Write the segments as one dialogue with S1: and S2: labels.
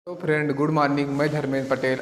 S1: तो friend good morning, मैं धर्मेंद्र पटेल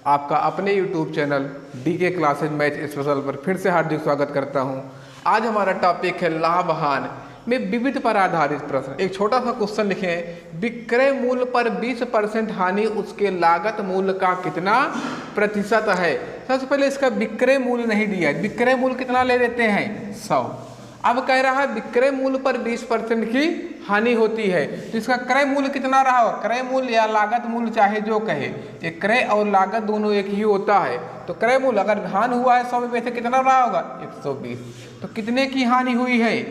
S1: आपका अपने YouTube channel DK classes math special पर फिर से हार्दिक स्वागत करता हूं। आज हमारा टॉपिक है लाभ हानि में विविध पर आधारित प्रश्न। एक छोटा सा क्वेश्चन लिखे हैं, विक्रय मूल्य पर 20% हानि उसके लागत मूल्य का कितना प्रतिशत है। सबसे पहले इसका विक्रय मूल्य नहीं दिया है, विक्रय मूल्य कितना ले लेते हैं 100। अब कह रहा है विक्रय मूल्य पर 20% की हानि होती है, तो इसका क्रय मूल्य कितना रहा हो, क्रय मूल्य या लागत मूल्य चाहे जो कहे, ये क्रय और लागत दोनों एक ही होता है। तो क्रय मूल्य अगर हानि हुआ है 100 में से कितना रहा होगा 120, तो कितने की हानि हुई है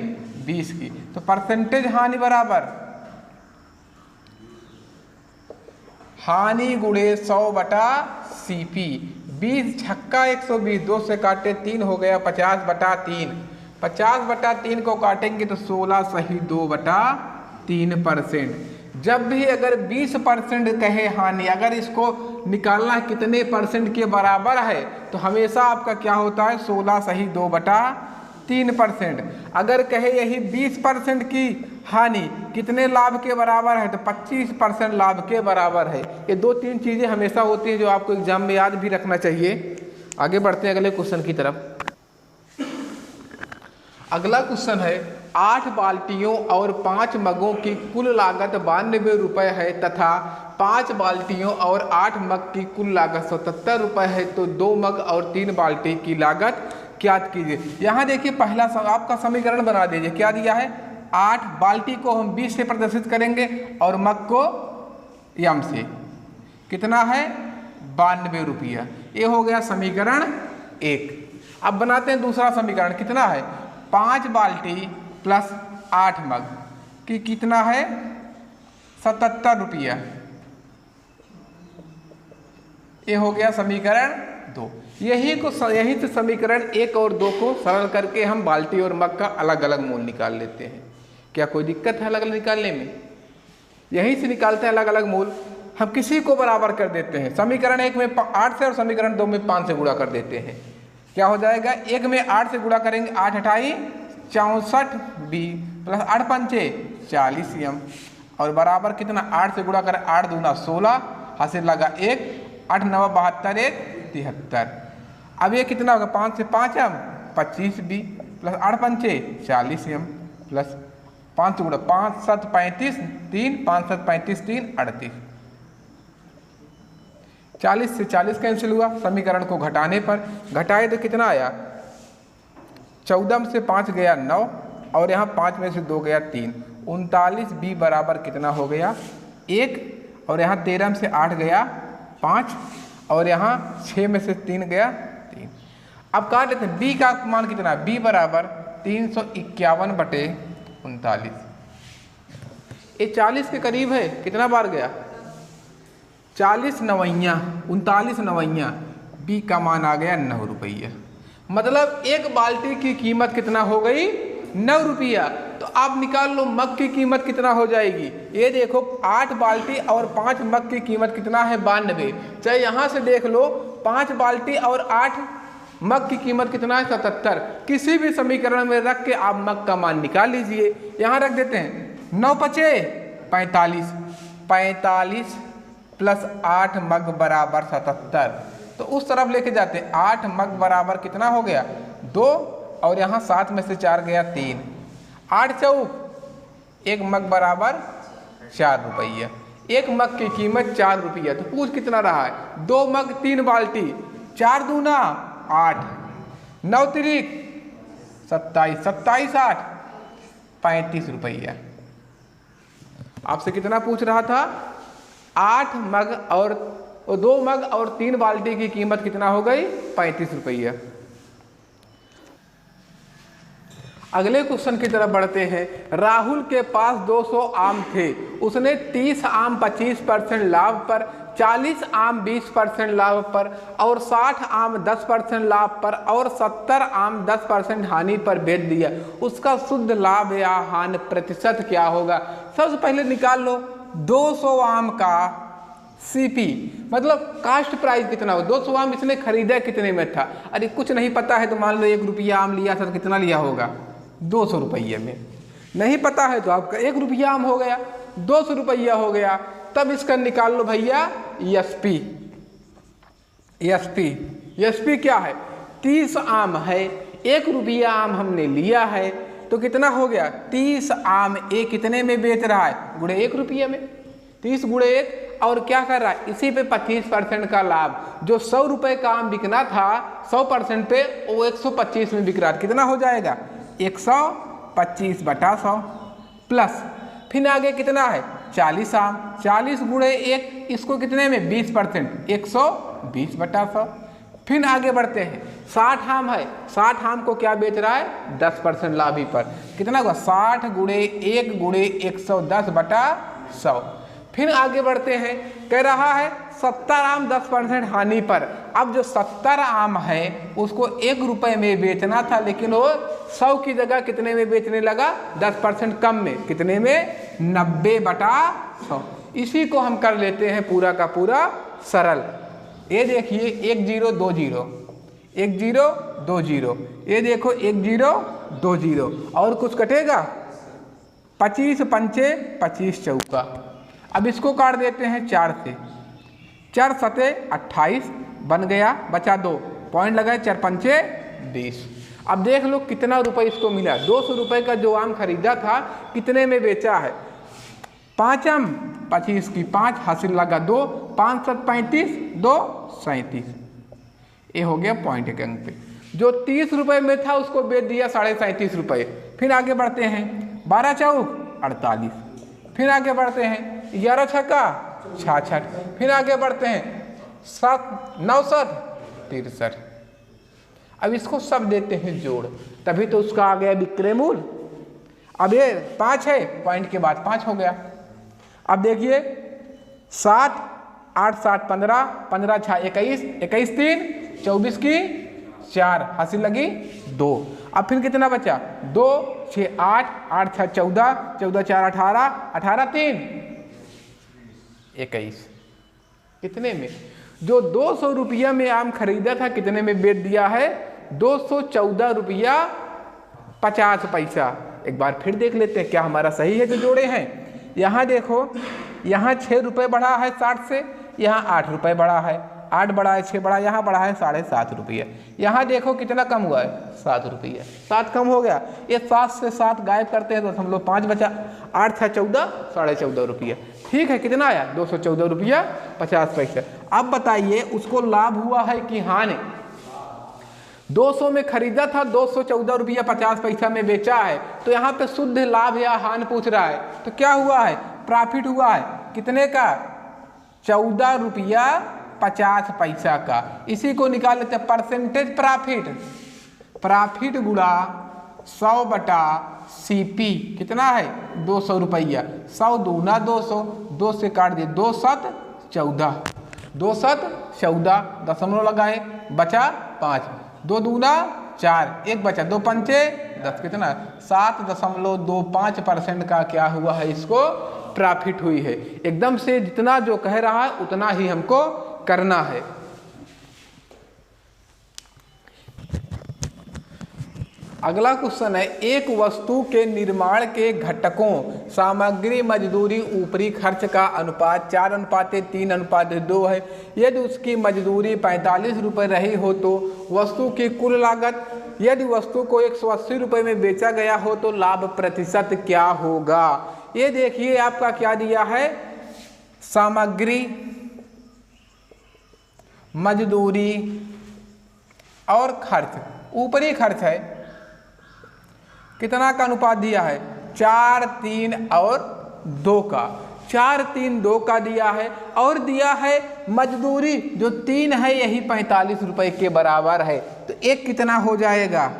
S1: 20 की। तो परसेंटेज हानि बराबर हानि गुणे 100/CP। 20 छक्का 120, 2 से काटे 3 हो गया 50/3। 50/3 को काटेंगे तो 16 सही 2/3%। जब भी अगर 20% कहे हानि, अगर इसको निकालना कितने परसेंट के बराबर है तो हमेशा आपका क्या होता है 16 सही 2/3%। अगर कहे यही 20% की हानि कितने लाभ के बराबर है तो 25% लाभ के बराबर है। ये 2-3 चीज़ें हमेशा होती हैं जो आपको एग्जाम में याद भी रखना चाहिए। आगे बढ़ते हैं अगले क्वेश्चन की तरफ। अगला क्वेश्चन है 8 बाल्टियों और 5 मगों की कुल लागत 92 रुपये है तथा 5 बाल्टियों और 8 मग की कुल लागत 77 रुपये है, तो 2 मग और 3 बाल्टी की लागत ज्ञात कीजिए। यहाँ देखिए पहला आपका समीकरण बना दीजिए। क्या दिया है 8 बाल्टी को हम 20 से प्रदर्शित करेंगे और मग को यम से, कितना है 92 रुपया। ये हो गया समीकरण 1। अब बनाते हैं दूसरा समीकरण, कितना है 5 बाल्टी प्लस 8 मग की कितना है 77 रुपया। ये हो गया समीकरण 2। यही से समीकरण 1 और 2 को सरल करके हम बाल्टी और मग का अलग अलग मूल्य निकाल लेते हैं। क्या कोई दिक्कत है अलग अलग निकालने में? यहीं से निकालते हैं अलग अलग मूल्य। हम किसी को बराबर कर देते हैं, समीकरण 1 में 8 से और समीकरण 2 में 5 से गुणा कर देते हैं। क्या हो जाएगा 1 में 8 से गुणा करेंगे 8 8 64 b प्लस 8 पंचे 40 m और बराबर कितना 8 से गुणा करें 8 दूना 16, हासिल लगा 1, 8 9 72 1 73। अब ये कितना होगा 5 से 5 m 25 b प्लस 8 पंचे 40 m प्लस 5 से गुणा 5 7 35 3 5 7 35 3 38। 40 से 40 कैंसिल हुआ, समीकरण को घटाने पर घटाए तो कितना आया 14 से 5 गया 9 और यहाँ 5 में से 2 गया 3, 39 b बराबर कितना हो गया 1 और यहाँ 13 से 8 गया 5 और यहाँ 6 में से 3 गया 3। अब काट लेते हैं b का मान कितना, b बराबर 351/39। ये 40 के करीब है, कितना बार गया 40 नवैया 39 नवैया, बी का मान आ गया 9 रुपया। मतलब एक बाल्टी की कीमत कितना हो गई 9 रुपया। तो आप निकाल लो मग की कीमत कितना हो जाएगी। ये देखो 8 बाल्टी और 5 मग की कीमत कितना है 92। चाहे यहाँ से देख लो 5 बाल्टी और 8 मग की कीमत कितना है 77। किसी भी समीकरण में रख के आप मग का मान निकाल लीजिए। यहाँ रख देते हैं 9 पचे 45, 45 प्लस 8 मग बराबर 77। तो उस तरफ लेके जाते हैं 8 मग बराबर कितना हो गया 2 और यहाँ 7 में से 4 गया 3, 8 चौक 1 मग बराबर 4 रुपया। 1 मग की कीमत 4 रुपया। तो पूछ कितना रहा है 2 मग 3 बाल्टी, 4 दूना 8, 9 तिरिक 27, 27 8 35 रुपया। आपसे कितना पूछ रहा था 8 मग और 2 मग और 3 बाल्टी की कीमत कितना हो गई 35 रुपया। अगले क्वेश्चन की तरफ बढ़ते हैं। राहुल के पास 200 आम थे, उसने 30 आम 25% लाभ पर, 40 आम 20% लाभ पर और 60 आम 10% लाभ पर और 70 आम 10% हानि पर बेच दिया। उसका शुद्ध लाभ या हानि प्रतिशत क्या होगा। सबसे पहले निकाल लो 200 आम का CP मतलब कास्ट प्राइस कितना हो। 200 आम इसने खरीदा कितने में था, अरे कुछ नहीं पता है तो मान लो 1 रुपया आम लिया था तो कितना लिया होगा 200 रुपये में। नहीं पता है तो आपका 1 रुपया आम हो गया, 200 रुपया हो गया। तब इसका निकाल लो भैया एसपी। एसपी एसपी क्या है? 30 आम है, 1 रुपया आम हमने लिया है, तो कितना हो गया? 30 आम ए कितने में बेच रहा है? गुणे 1 रुपये में। 30 गुणे 1, और क्या कर रहा है? इसी पे 25% का लाभ। जो 100 रुपये का आम बिकना था 100% पे, वो 125 में बिक रहा है। कितना हो जाएगा? 125/100 प्लस फिर आगे कितना है? 40 आम, 40 गुणे 1, इसको कितने में? 20%, 120/100। फिर आगे बढ़ते हैं, 60 आम है, 60 आम को क्या बेच रहा है? 10% लाभ ही पर। कितना हुआ? 60 गुणे 1 गुणे 110/100। फिर आगे बढ़ते हैं, कह रहा है 70 आम 10% हानि पर। अब जो 70 आम है उसको 1 रुपये में बेचना था, लेकिन वो 100 की जगह कितने में बेचने लगा? 10% कम में। कितने में? 90/100। इसी को हम कर लेते हैं पूरा का पूरा सरल। ये देखिए 1 0 2 0, 1 0 2 0, ये देखो 1 0 2 0, और कुछ कटेगा? 25 पंचे 25 चौका। अब इसको काट देते हैं 4 से, 4 सते 28 बन गया, बचा 2, पॉइंट लगाए, 4 पंचे 20। अब देख लो कितना रुपए इसको मिला। 200 रुपये का जो आम खरीदा था कितने में बेचा है? 5 आम 25 की 5 हासिल लगा 2, 5 7 35, 2 37। ये हो गया पॉइंट के अंक पे। जो 30 रुपये में था उसको बेच दिया 37.5 रुपये। फिर आगे बढ़ते हैं, 12 चौक 48। फिर आगे बढ़ते हैं 11 छक्का 66। फिर आगे बढ़ते हैं 7 9 7 63। अब इसको सब देते हैं जोड़, तभी तो उसका आ गया विक्रय मूल्य। अब ये 5 है, पॉइंट के बाद 5 हो गया। अब देखिए 7 8 7 15, 15 6 21, 21 3 24 की 4 हासिल लगी 2। अब फिर कितना बचा? 2 6 8, 8 6 14, 14 4 18, 18 3 21। कितने में? जो 200 रुपया में आम खरीदा था कितने में बेच दिया है? 214 रुपया 50 पैसा। एक बार फिर देख लेते हैं क्या हमारा सही है जो जोड़े हैं। यहाँ देखो, यहाँ 6 रुपये बढ़ा है 60 से, यहाँ 8 रुपये बढ़ा है, 8 बढ़ा है 6 बढ़ा, यहाँ बढ़ा है 7.5 रुपये। यहाँ देखो कितना कम हुआ है? 7 रुपये, 7 कम हो गया। ये 7 से 7 गायब करते हैं तो हम लोग 5 बचा, 8 6 14, 14.5 रुपये। ठीक है, कितना आया? 214 रुपया 50 पैसा। अब बताइए उसको लाभ हुआ है कि हानि? 200 में खरीदा था, 214 रुपया 50 पैसा में बेचा है, तो यहाँ पे शुद्ध लाभ या हानि पूछ रहा है। तो क्या हुआ है? प्रॉफिट हुआ है। कितने का? 14 रुपया 50 पैसा का। इसी को निकाल लेते हैं परसेंटेज प्रॉफिट। प्रॉफिट गुणा 100/CP कितना है? 200 रुपया। 100 दूना 200, 2 से काट दिए, 2 7 14, 2 7 14, दशमलव लगाए, बचा 5, 2 दूना 4, 1 बचा, 2 पंचे 10। कितना? 7.25% का क्या हुआ है? इसको प्रॉफिट हुई है। एकदम से जितना जो कह रहा है उतना ही हमको करना है। अगला क्वेश्चन है, एक वस्तु के निर्माण के घटकों सामग्री मजदूरी ऊपरी खर्च का अनुपात 4:3:2 है। यदि उसकी मजदूरी 45 रुपये रही हो तो वस्तु की कुल लागत, यदि वस्तु को 180 रुपये में बेचा गया हो तो लाभ प्रतिशत क्या होगा? ये देखिए आपका क्या दिया है? सामग्री मजदूरी और खर्च, ऊपरी खर्च है, कितना का अनुपात दिया है? 4 3 और 2 का। 4 3 2 का दिया है, और दिया है मजदूरी जो 3 है यही 45 रुपये के बराबर है। तो एक कितना हो जाएगा?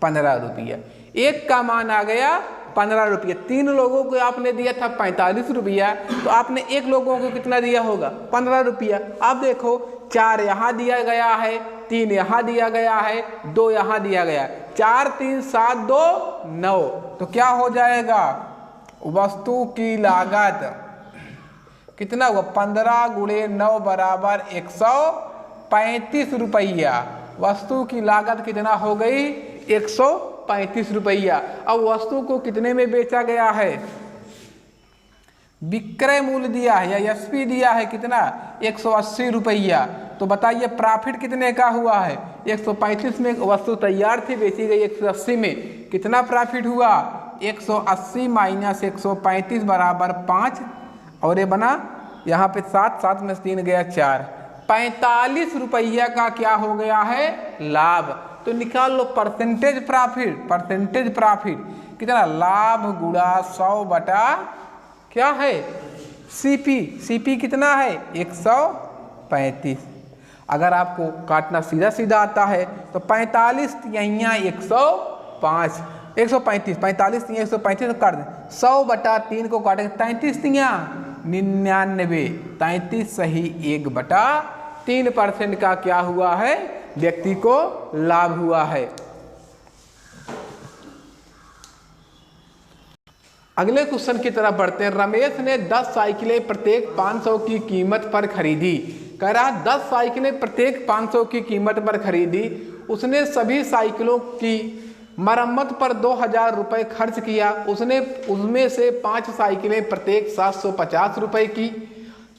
S1: 15 रुपया। एक का मान आ गया 15 रुपये। 3 लोगों को आपने दिया था 45 रुपया, तो आपने 1 लोगों को कितना दिया होगा? 15 रुपया। अब देखो 4 यहाँ दिया गया है, 3 यहाँ दिया गया है, 2 यहाँ दिया गया है। 4 3 7 2 9, तो क्या हो जाएगा? वस्तु की लागत कितना हुआ? 15 गुणे 9 बराबर 135 रुपया। वस्तु की लागत कितना हो गई? 135 रुपया। अब वस्तु को कितने में बेचा गया है? विक्रय मूल्य दिया है या एसपी दिया है कितना 180 रुपया, तो बताइए प्रॉफिट कितने का हुआ है 135 में वस्तु तैयार थी बेची गई 180 में, कितना प्रॉफिट हुआ 180 माइनस 135 बराबर 5 और ये बना यहाँ पे 7, 7 में 3 गया 4, 45 रुपया का क्या हो गया है लाभ। तो निकाल लो परसेंटेज प्रॉफिट कितना लाभ गुणा 100 बटा क्या है सीपी कितना है 135। अगर आपको काटना सीधा सीधा आता है तो 45 यहाँ 105 135 45 135 तो काट दें 100 बटा 3 को काटेंगे 33 यहाँ 99 33 सही 1/3% का क्या हुआ है व्यक्ति को लाभ हुआ है। अगले क्वेश्चन की तरफ बढ़ते हैं। रमेश ने 10 साइकिलें प्रत्येक 500 की कीमत पर खरीदी। कह रहा 10 साइकिलें प्रत्येक 500 की कीमत पर खरीदी। उसने सभी साइकिलों की मरम्मत पर 2000 रुपये खर्च किया। उसने उसमें से 5 साइकिलें प्रत्येक 750 रुपये की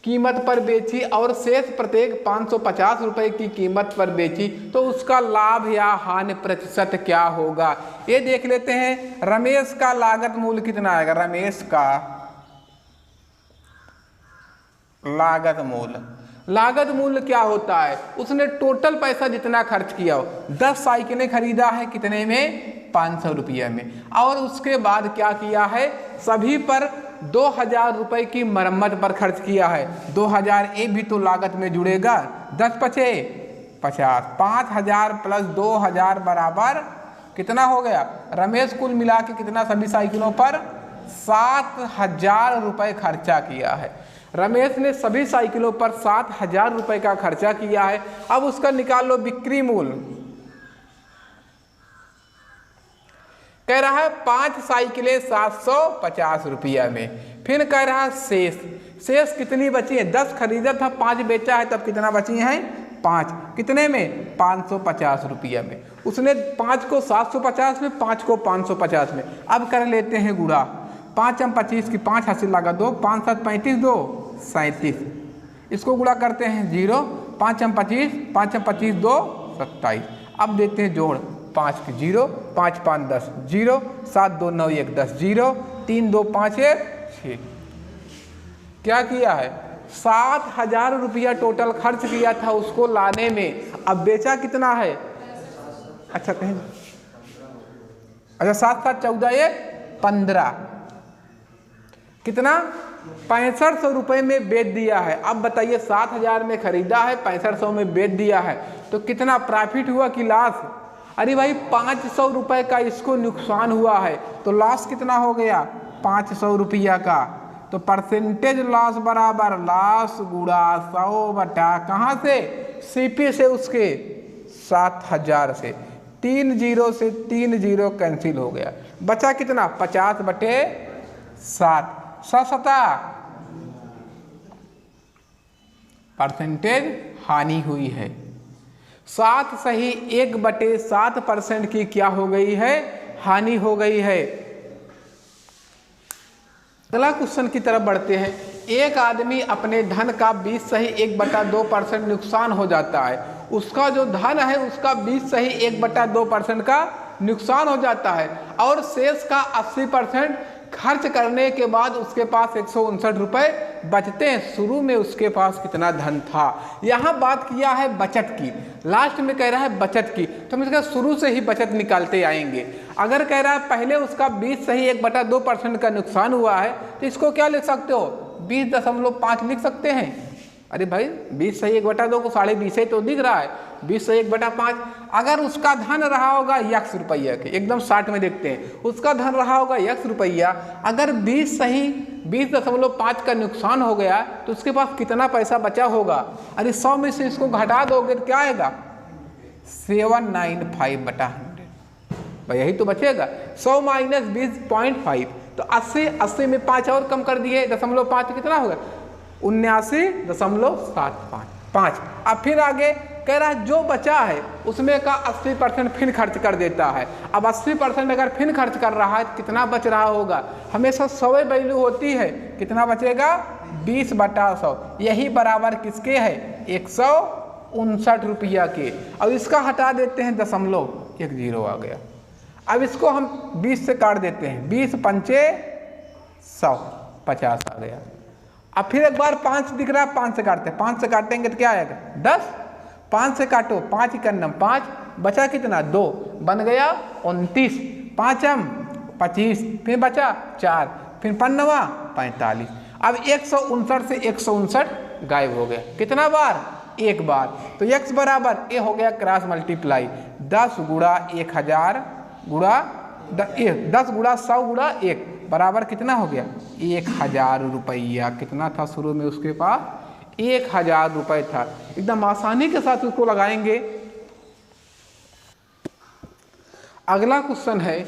S1: कीमत पर बेची और शेष प्रत्येक 550 रुपये की कीमत पर बेची, तो उसका लाभ या हानि प्रतिशत क्या होगा ये देख लेते हैं। रमेश का लागत मूल्य कितना आएगा, रमेश का लागत मूल्य क्या होता है, उसने टोटल पैसा जितना खर्च किया हो 10 साइकिलें खरीदा है कितने में 500 रुपये में, और उसके बाद क्या किया है सभी पर 2000 रुपये की मरम्मत पर खर्च किया है। 2000 ये भी तो लागत में जुड़ेगा, 10 पचे 50, 5000 प्लस 2000 बराबर कितना हो गया। रमेश कुल मिला के कितना सभी साइकिलों पर 7000 रुपये खर्चा किया है। रमेश ने सभी साइकिलों पर 7000 रुपये का खर्चा किया है। अब उसका निकाल लो बिक्री मूल्य। कह रहा है 5 साइकिलें 750 रुपया में। फिर कह रहा है शेष कितनी बची है, 10 खरीदा था 5 बेचा है, तब कितना बची है 5 कितने में 550 रुपया में। उसने 5 को 750 में 5 को 550 में। अब कर लेते हैं गुणा, 5 हम 25 की 5 हासिल लगा 2, 5 7 35 2 37, इसको गुणा करते हैं 0, 5 हम 25 5 हम 25 2 27। अब देखते हैं जोड़, 5 की 0, 5 5 10 0, 7 2 9 1 10 0, 3 2 5 1 6। क्या किया है 7000 रुपया टोटल खर्च किया था उसको लाने में, अब बेचा कितना है, अच्छा कहीं अच्छा 7 7 14 1 15 कितना 6500 रुपये में बेच दिया है। अब बताइए 7000 में खरीदा है 6500 में बेच दिया है, तो कितना प्रॉफिट हुआ कि लॉस। अरे भाई 500 रुपये का इसको नुकसान हुआ है, तो लॉस कितना हो गया 500 रुपया का। तो परसेंटेज लॉस बराबर लॉस गुणा 100 बटा कहाँ से सीपी से उसके 7000 से, 3 0 से 3 0 कैंसिल हो गया, बचा कितना 50 बटे 7 परसेंटेज हानि हुई है। 7 सही 1/7% की क्या हो गई है हानि हो गई है। अगला क्वेश्चन की तरफ बढ़ते हैं। एक आदमी अपने धन का 20 सही 1/2% नुकसान हो जाता है। उसका जो धन है उसका 20 सही 1/2% का नुकसान हो जाता है और शेष का 80% खर्च करने के बाद उसके पास 159 रुपये बचते हैं। शुरू में उसके पास कितना धन था, यहाँ बात किया है बचत की, लास्ट में कह रहा है बचत की, तो हम इसका शुरू से ही बचत निकालते आएंगे। अगर कह रहा है पहले उसका 20 सही 1/2% का नुकसान हुआ है, तो इसको क्या लिख सकते हो 20.5 लिख सकते हैं। अरे भाई 20 सही 1/2 को 20.5 तो दिख रहा है, 20 सही 1/5। अगर उसका धन रहा होगा x रुपया के, एकदम 60 में देखते हैं, उसका धन रहा होगा x रुपया, अगर 20 सही 20.5 का नुकसान हो गया तो उसके पास कितना पैसा बचा होगा। अरे 100 में से इसको घटा दोगे तो क्या आएगा 795/100, भाई यही तो बचेगा। 100 माइनस 20.5 तो 80 में 5 और कम कर दिए 0.5 कितना होगा 79.75। 5। अब फिर आगे कह रहा है जो बचा है उसमें का 80% फिर खर्च कर देता है। अब 80% अगर फिर खर्च कर रहा है तो कितना बच रहा होगा, हमेशा 100 वैल्यू होती है, कितना बचेगा 20/100, यही बराबर किसके है 159 रुपया के। अब इसका हटा देते हैं दशमलव, एक जीरो आ गया। अब इसको हम 20 से काट देते हैं, 20 पंचे 100, 50 आ गया। अब फिर एक बार 5 दिख रहा है, 5 से काटते हैं, 5 से काटेंगे तो क्या आएगा 10, 5 से काटो 5 × 5, बचा कितना 2, बन गया 29, 5m 25, फिर बचा 4, फिर 5×9 45। अब 159 से 159 गायब हो गया, कितना बार, एक बार। तो x बराबर ये हो गया क्रॉस मल्टीप्लाई 10 गुणा 1000 गुणा 10 गुणा 100 गुणा 1 बराबर कितना हो गया 1000 रुपया। कितना था शुरू में उसके पास, 1000 रुपये था। एकदम आसानी के साथ उसको लगाएंगे। अगला क्वेश्चन है,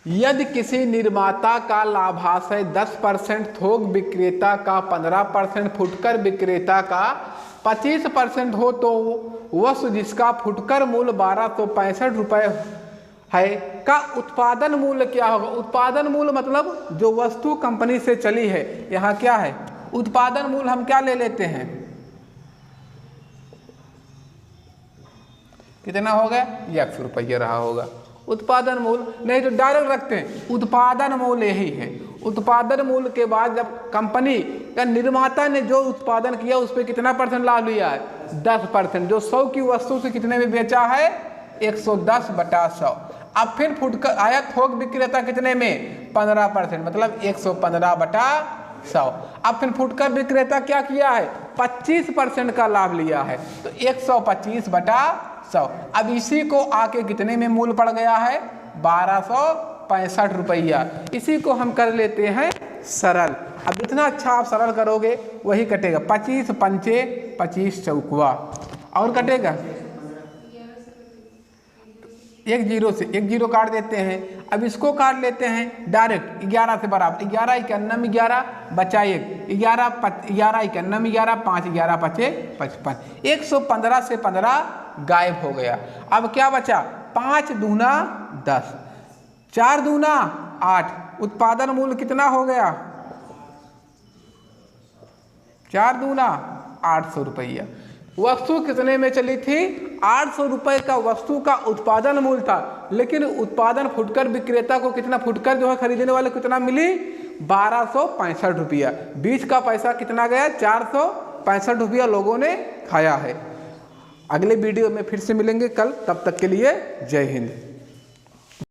S1: यदि किसी निर्माता का लाभांश 10%, थोक विक्रेता का 15%, फुटकर विक्रेता का 25% हो तो वस्तु जिसका फुटकर मूल्य 1265 रुपये है का उत्पादन मूल्य क्या होगा। उत्पादन मूल्य मतलब जो वस्तु कंपनी से चली है, यहाँ क्या है उत्पादन मूल्य, हम क्या ले लेते हैं, कितना हो गया 100 रुपये रहा होगा उत्पादन मूल्य। नहीं तो डायरेक्ट रखते हैं उत्पादन मूल्य यही है। उत्पादन मूल्य के बाद जब कंपनी या निर्माता ने जो उत्पादन किया उस पर कितना % लाभ लिया है 10%, जो 100 की वस्तु से कितने में बेचा है 110/100। अब फिर फुटकर आया थोक विक्रेता कितने में 15%, मतलब 115/100। अब फिर फुटकर विक्रेता क्या किया है 25% का लाभ लिया है, तो 125/100। अब इसी को आके कितने में मूल्य पड़ गया है 1265 रुपया। इसी को हम कर लेते हैं सरल। अब जितना अच्छा आप सरल करोगे वही कटेगा, 25 पंचे 25 चौकुआ, और कटेगा 1 जीरो से 1 जीरो काट देते हैं। अब इसको काट लेते हैं डायरेक्ट 11 से बराबर, 11 × 9 11 बचा 1, 11 × 9 11, 5 11 5 55, 115 से 15 गायब हो गया। अब क्या बचा 5 दूना 10, 4 दूना 8, उत्पादन मूल्य कितना हो गया 4 दूना 800 रुपया। वस्तु कितने में चली थी 800 रुपये का वस्तु का उत्पादन मूल्य था, लेकिन उत्पादन फुटकर विक्रेता को कितना, फुटकर जो है खरीदने वाले कितना मिली 1265 रुपया। बीच का पैसा कितना गया 465 रुपया लोगों ने खाया है। अगले वीडियो में फिर से मिलेंगे कल, तब तक के लिए जय हिंद।